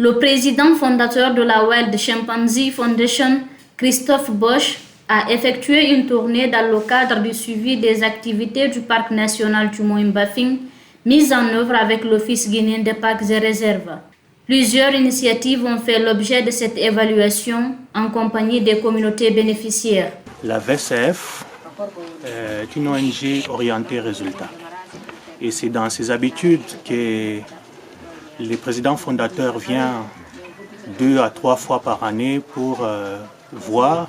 Le président fondateur de la Wild Chimpanzee Foundation, Christophe Bosch, a effectué une tournée dans le cadre du suivi des activités du parc national Tumoim-Bafing, mise en œuvre avec l'Office guinéen des parcs et réserves. Plusieurs initiatives ont fait l'objet de cette évaluation en compagnie des communautés bénéficiaires. La VCF est une ONG orientée résultat. Et c'est dans ses habitudes que le président fondateur vient 2 à 3 fois par année pour voir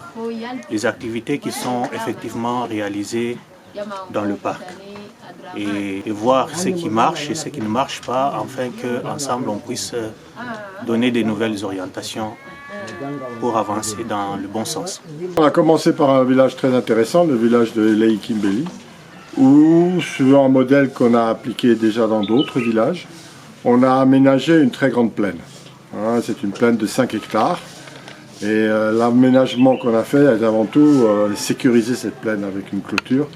les activités qui sont effectivement réalisées dans le parc et voir ce qui marche et ce qui ne marche pas afin qu'ensemble on puisse donner des nouvelles orientations pour avancer dans le bon sens. On a commencé par un village très intéressant, le village de Leikimbeli, où, suivant un modèle qu'on a appliqué déjà dans d'autres villages, on a aménagé une très grande plaine. C'est une plaine de 5 hectares. Et l'aménagement qu'on a fait est avant tout sécuriser cette plaine avec une clôture.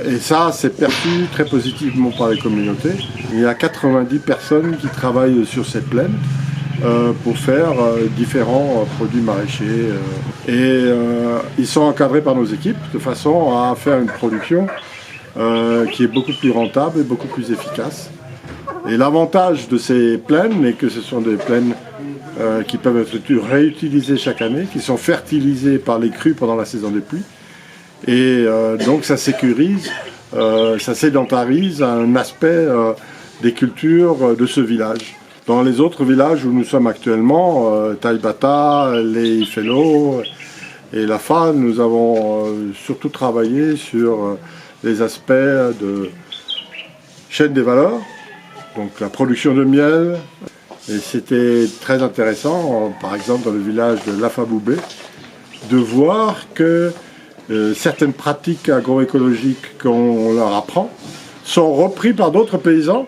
Et ça, c'est perçu très positivement par les communautés. Il y a 90 personnes qui travaillent sur cette plaine pour faire différents produits maraîchers. Ils sont encadrés par nos équipes de façon à faire une production qui est beaucoup plus rentable et beaucoup plus efficace. Et l'avantage de ces plaines est que ce sont des plaines qui peuvent être réutilisées chaque année, qui sont fertilisées par les crues pendant la saison des pluies. Et donc ça sécurise, ça sédentarise un aspect des cultures de ce village. Dans les autres villages où nous sommes actuellement, Taïbata, les Ifelo et Lafa, nous avons surtout travaillé sur les aspects de chaîne des valeurs, donc la production de miel. Et c'était très intéressant, par exemple dans le village de Lafaboubé, de voir que certaines pratiques agroécologiques qu'on leur apprend sont reprises par d'autres paysans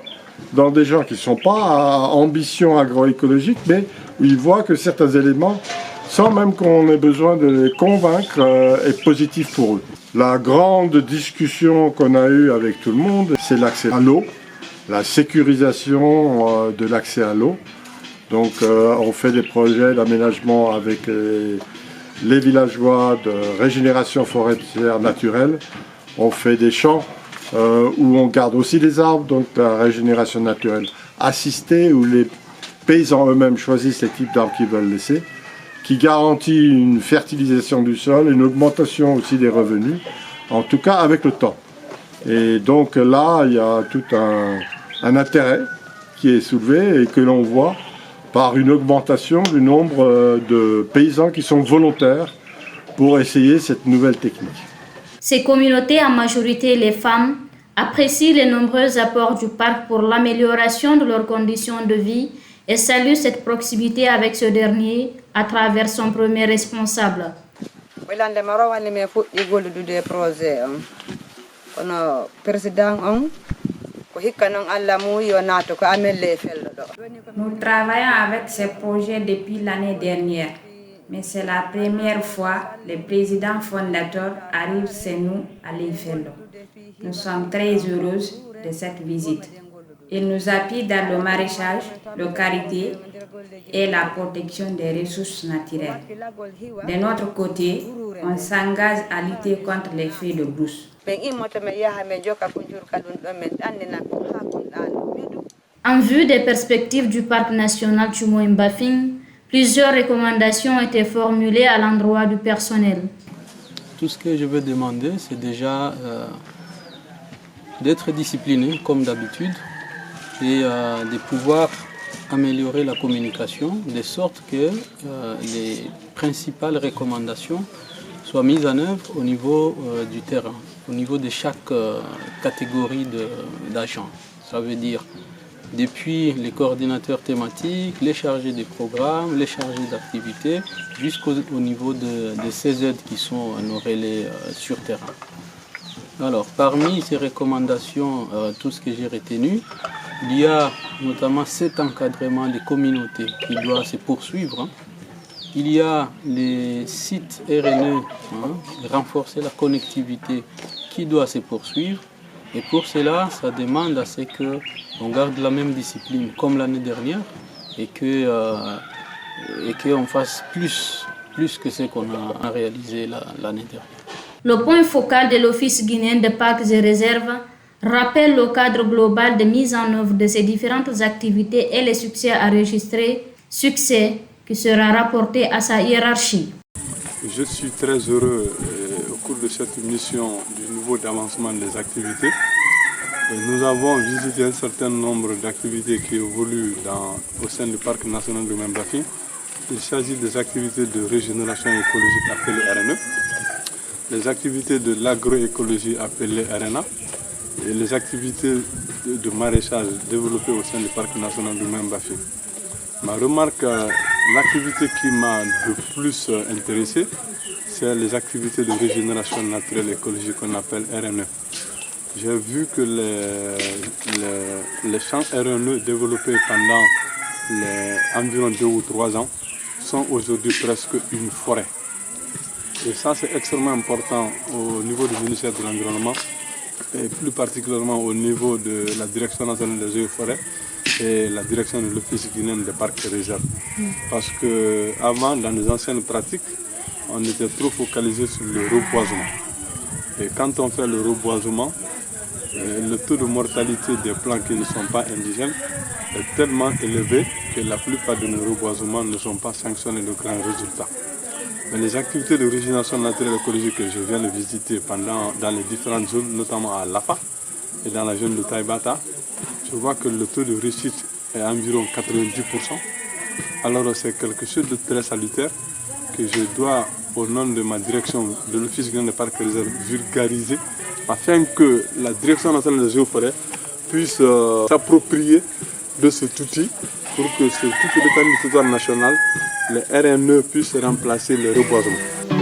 dans des gens qui ne sont pas à ambition agroécologique, mais où ils voient que certains éléments, sans même qu'on ait besoin de les convaincre, est positif pour eux. La grande discussion qu'on a eue avec tout le monde, c'est l'accès à l'eau, la sécurisation de l'accès à l'eau. Donc on fait des projets d'aménagement avec les villageois de régénération forestière naturelle. On fait des champs où on garde aussi des arbres, donc la régénération naturelle assistée, où les paysans eux-mêmes choisissent les types d'arbres qu'ils veulent laisser, qui garantit une fertilisation du sol, une augmentation aussi des revenus, en tout cas avec le temps. Et donc là, il y a tout un intérêt qui est soulevé et que l'on voit par une augmentation du nombre de paysans qui sont volontaires pour essayer cette nouvelle technique. Ces communautés, en majorité les femmes, apprécient les nombreux apports du parc pour l'amélioration de leurs conditions de vie et saluent cette proximité avec ce dernier à travers son premier responsable. Nous travaillons avec ces projets depuis l'année dernière, mais c'est la première fois que le président fondateur arrive chez nous à Leifelo. Nous sommes très heureux de cette visite. Il nous appuie dans le maraîchage, la carité et la protection des ressources naturelles. De notre côté, on s'engage à lutter contre les feux de brousse. En vue des perspectives du parc national Tumoim-Bafing, plusieurs recommandations ont été formulées à l'endroit du personnel. Tout ce que je veux demander, c'est déjà d'être discipliné comme d'habitude et de pouvoir améliorer la communication de sorte que les principales recommandations soient mises en œuvre au niveau du terrain, au niveau de chaque catégorie d'agents. Ça veut dire depuis les coordinateurs thématiques, les chargés des programmes, les chargés d'activités, jusqu'au niveau des CZ qui sont nos relais sur terrain. Alors, parmi ces recommandations, tout ce que j'ai retenu, il y a notamment cet encadrement des communautés qui doit se poursuivre. Il y a les sites RNE, renforcer la connectivité qui doit se poursuivre. Et pour cela, ça demande à ce qu'on garde la même discipline comme l'année dernière, et qu'on fasse plus que ce qu'on a réalisé l'année dernière. Le point focal de l'Office guinéen de parcs et réserves rappelle le cadre global de mise en œuvre de ces différentes activités et les succès enregistrés, succès qui sera rapporté à sa hiérarchie. Je suis très heureux au cours de cette mission du niveau d'avancement des activités. Nous avons visité un certain nombre d'activités qui évoluent au sein du parc national de Membafing. Il s'agit des activités de régénération écologique appelées RNE, les activités de l'agroécologie appelées RNA et les activités de maraîchage développées au sein du parc national de Membafing. Ma remarque, l'activité qui m'a le plus intéressé, c'est les activités de régénération naturelle écologique qu'on appelle RNE. J'ai vu que les champs RNE développés pendant environ 2 ou 3 ans sont aujourd'hui presque une forêt. Et ça, c'est extrêmement important au niveau du ministère de l'Environnement et plus particulièrement au niveau de la Direction nationale des eaux et forêts et la direction de l'Office guinéen des parcs et réserves. Parce qu'avant, dans les anciennes pratiques, on était trop focalisé sur le reboisement. Et quand on fait le reboisement, le taux de mortalité des plants qui ne sont pas indigènes est tellement élevé que la plupart de nos reboisements ne sont pas sanctionnés de grands résultats. Mais les activités de régénération naturelle écologique que je viens de visiter dans les différentes zones, notamment à Lafa et dans la zone de Taïbata, je vois que le taux de réussite est environ 90%. Alors c'est quelque chose de très salutaire que je dois, au nom de ma direction de l'Office guinéen des parcs et réserves, vulgariser afin que la Direction nationale des eaux et forêts puisse s'approprier de cet outil pour que sur toute l'étendue du territoire national, les RNE puissent remplacer les reboisements.